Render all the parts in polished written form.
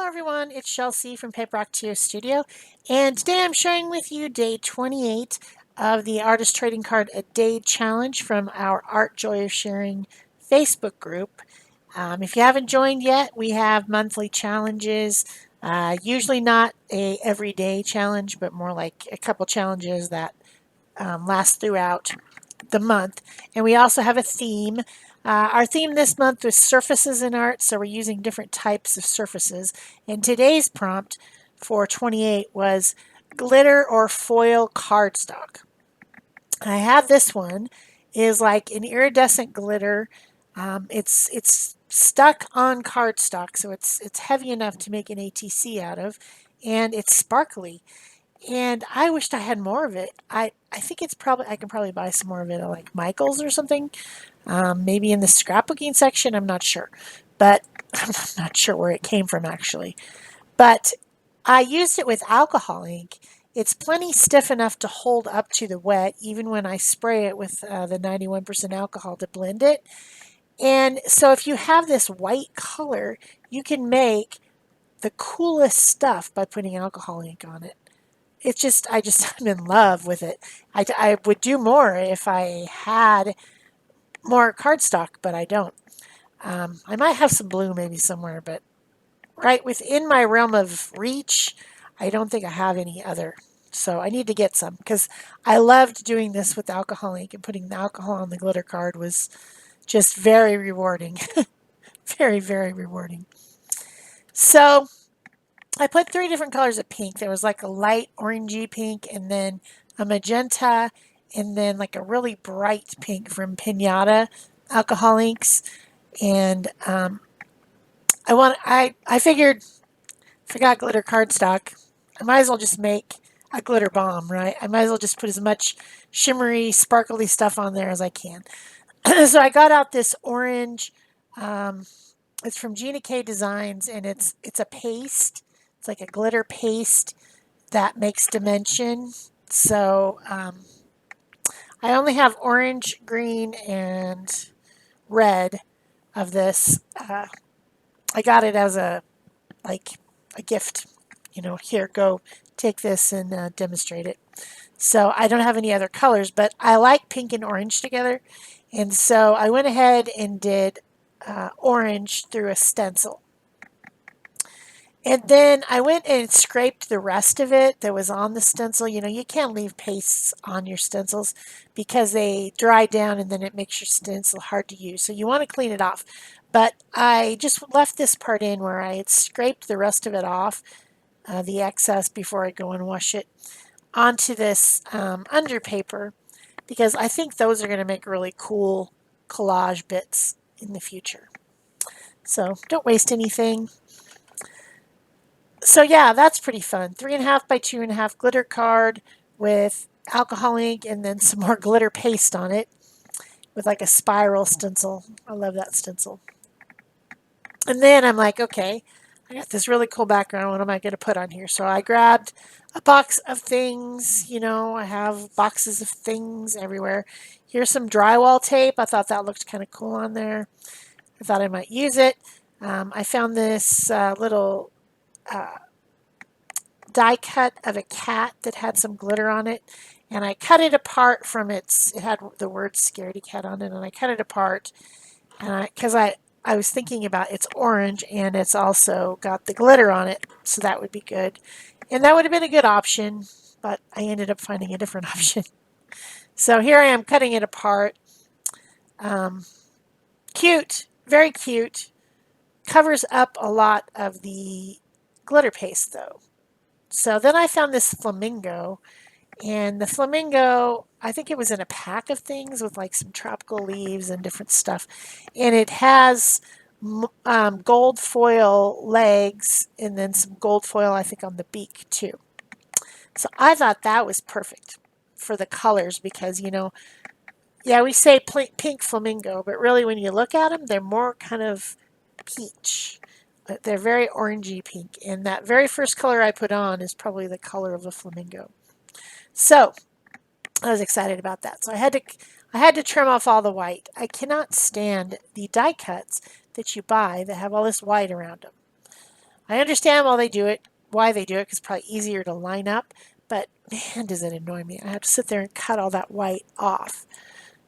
Hello everyone, it's Shel C from PaperOcotilloStudio, and today I'm sharing with you day 28 of the Artist Trading Card a Day Challenge from our Art Joy of Sharing Facebook group. If you haven't joined yet, we have monthly challenges, usually not a everyday challenge, but more like a couple challenges that last throughout the month. And we also have a theme. Our theme this month was surfaces in art, so we're using different types of surfaces. And today's prompt for 28 was glitter or foil cardstock. I have this one is like an iridescent glitter. It's stuck on cardstock, so it's heavy enough to make an ATC out of, and it's sparkly. And I wished I had more of it. I think it's probably I can probably buy some more of it at like Michael's or something. Maybe in the scrapbooking section. I'm not sure, but I'm not sure where it came from actually. But I used it with alcohol ink. It's plenty stiff enough to hold up to the wet, even when I spray it with the 91% alcohol to blend it. And so if you have this white color, you can make the coolest stuff by putting alcohol ink on it. It's just, I'm in love with it. I would do more if I had more cardstock, but I don't. I might have some blue maybe somewhere, but right within my realm of reach, I don't think I have any other. So I need to get some because I loved doing this with alcohol ink, and putting the alcohol on the glitter card was just very rewarding. Very, very rewarding. So I put 3 different colors of pink. There was like a light orangey pink, and then a magenta, and then like a really bright pink from Pinata alcohol inks. And I figured if I got glitter cardstock, I might as well just make a glitter bomb, right? I might as well just put as much shimmery, sparkly stuff on there as I can. So I got out this orange. It's from Gina K Designs, and it's a paste. It's like a glitter paste that makes dimension. So I only have orange, green, and red of this. I got it as a gift. Here, go take this and demonstrate it. So I don't have any other colors, but I like pink and orange together. And so I went ahead and did orange through a stencil. And then I went and scraped the rest of it that was on the stencil. You can't leave pastes on your stencils because they dry down and then it makes your stencil hard to use. So you want to clean it off. But I just left this part in where I had scraped the rest of it off, the excess, before I go and wash it onto this under paper, because I think those are going to make really cool collage bits in the future. So don't waste anything. So yeah, that's pretty fun. 3.5 by 2.5 glitter card with alcohol ink and then some more glitter paste on it with like a spiral stencil. I love that stencil. And then I'm like, okay, I got this really cool background. What am I going to put on here? So I grabbed a box of things. I have boxes of things everywhere. Here's some drywall tape. I thought that looked kind of cool on there. I thought I might use it. I found this little die cut of a cat that had some glitter on it, and I cut it apart from it had the word scaredy cat on it, and I cut it apart, and because I was thinking about it's orange and it's also got the glitter on it, so that would be good, and that would have been a good option, but I ended up finding a different option. So here I am cutting it apart. Cute, very cute. Covers up a lot of the glitter paste though. So then I found this flamingo, and the flamingo, I think it was in a pack of things with like some tropical leaves and different stuff. And it has gold foil legs and then some gold foil, I think, on the beak too. So I thought that was perfect for the colors because, yeah, we say pink flamingo, but really when you look at them, they're more kind of peach. They're very orangey pink, and that very first color I put on is probably the color of a flamingo. So I was excited about that. So I had to trim off all the white. I cannot stand the die cuts that you buy that have all this white around them. I understand why they do it, because it's probably easier to line up, but man, does it annoy me. I have to sit there and cut all that white off.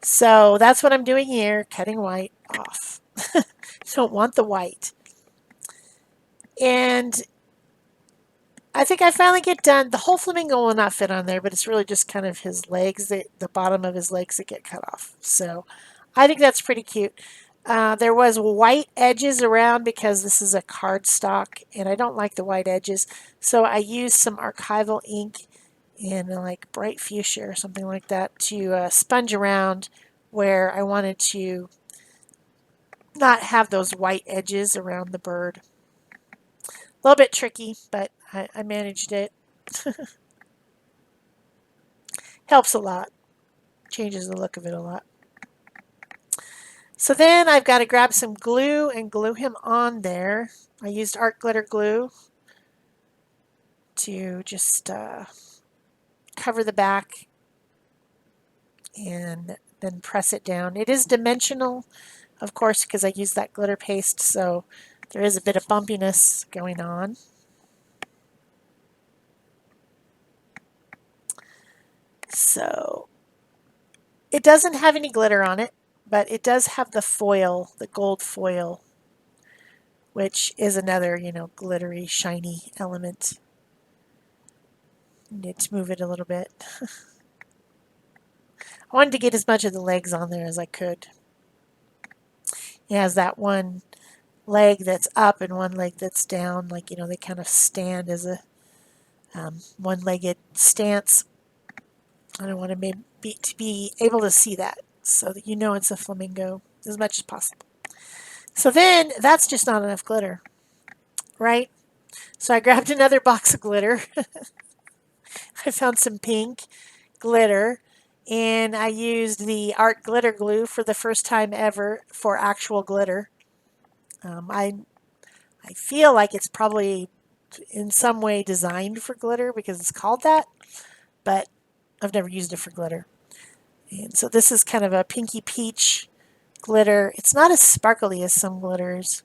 So that's what I'm doing here, cutting white off. Don't want the white. And I think I finally get done. The whole flamingo will not fit on there, but it's really just kind of his legs, the bottom of his legs that get cut off. So I think that's pretty cute. There was white edges around because this is a cardstock, and I don't like the white edges. So I used some archival ink in like bright fuchsia or something like that to sponge around where I wanted to not have those white edges around the bird. A little bit tricky, but I managed it. Helps a lot. Changes the look of it a lot. So then I've got to grab some glue and glue him on there. I used art glitter glue to just cover the back and then press it down. It is dimensional, of course, because I used that glitter paste, so there is a bit of bumpiness going on. So it doesn't have any glitter on it, but it does have the foil, the gold foil, which is another, glittery, shiny element. Need to move it a little bit. I wanted to get as much of the legs on there as I could. It has that one leg that's up and one leg that's down, like, they kind of stand as a one-legged stance. I don't want to be able to see that so that it's a flamingo as much as possible. So then that's just not enough glitter, right? So I grabbed another box of glitter. I found some pink glitter, and I used the art glitter glue for the first time ever for actual glitter. I feel like it's probably in some way designed for glitter because it's called that, but I've never used it for glitter. And so this is kind of a pinky peach glitter. It's not as sparkly as some glitters.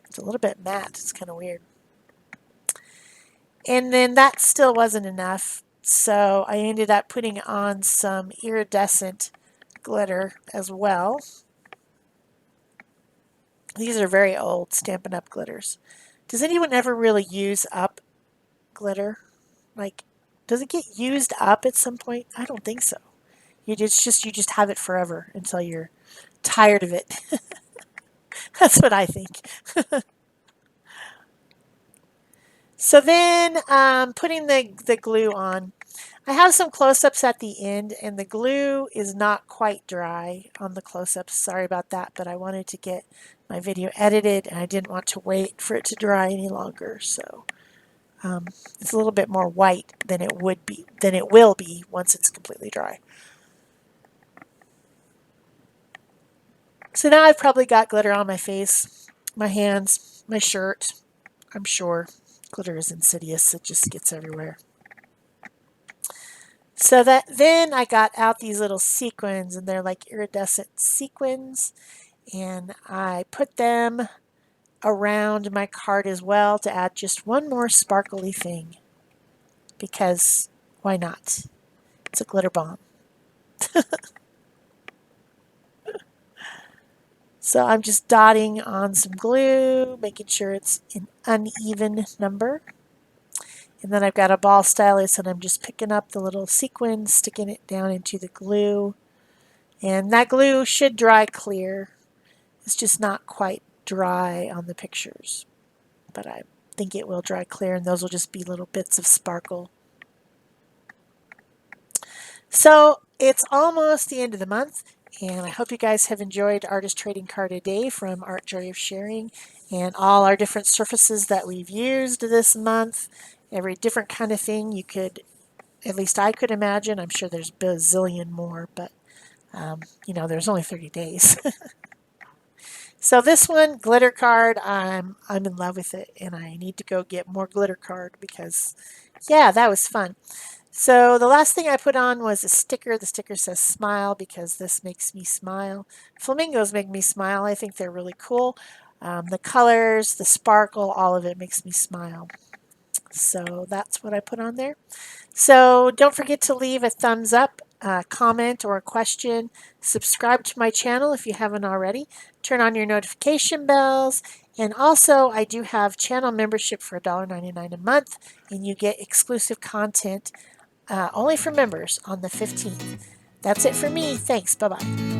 It's a little bit matte. It's kind of weird. And then that still wasn't enough, so I ended up putting on some iridescent glitter as well. These are very old Stampin' Up! Glitters. Does anyone ever really use up glitter? Like, does it get used up at some point? I don't think so. You just have it forever until you're tired of it. That's what I think. So then putting the glue on. I have some close-ups at the end, and the glue is not quite dry on the close-ups. Sorry about that, but I wanted to get my video edited, and I didn't want to wait for it to dry any longer. So it's a little bit more white than it will be once it's completely dry. So now I've probably got glitter on my face, my hands, my shirt. I'm sure glitter is insidious. It just gets everywhere. So then I got out these little sequins, and they're like iridescent sequins, and I put them around my card as well to add just one more sparkly thing, because why not? It's a glitter bomb. So I'm just dotting on some glue, making sure it's an uneven number. And then I've got a ball stylus, and I'm just picking up the little sequins, sticking it down into the glue. And that glue should dry clear. It's just not quite dry on the pictures, but I think it will dry clear, and those will just be little bits of sparkle. So it's almost the end of the month, and I hope you guys have enjoyed Artist Trading Card a Day from Art Joy of Sharing, and all our different surfaces that we've used this month. Every different kind of thing you could, at least I could imagine. I'm sure there's a bazillion more, but there's only 30 days. So this one, glitter card, I'm in love with it, and I need to go get more glitter card because, yeah, that was fun. So the last thing I put on was a sticker. The sticker says smile because this makes me smile. Flamingos make me smile. I think they're really cool. The colors, the sparkle, all of it makes me smile. So that's what I put on there. So don't forget to leave a thumbs up, a comment, or a question. Subscribe to my channel if you haven't already. Turn on your notification bells. And also, I do have channel membership for $1.99 a month, and you get exclusive content only for members on the 15th. That's it for me. Thanks. Bye-bye.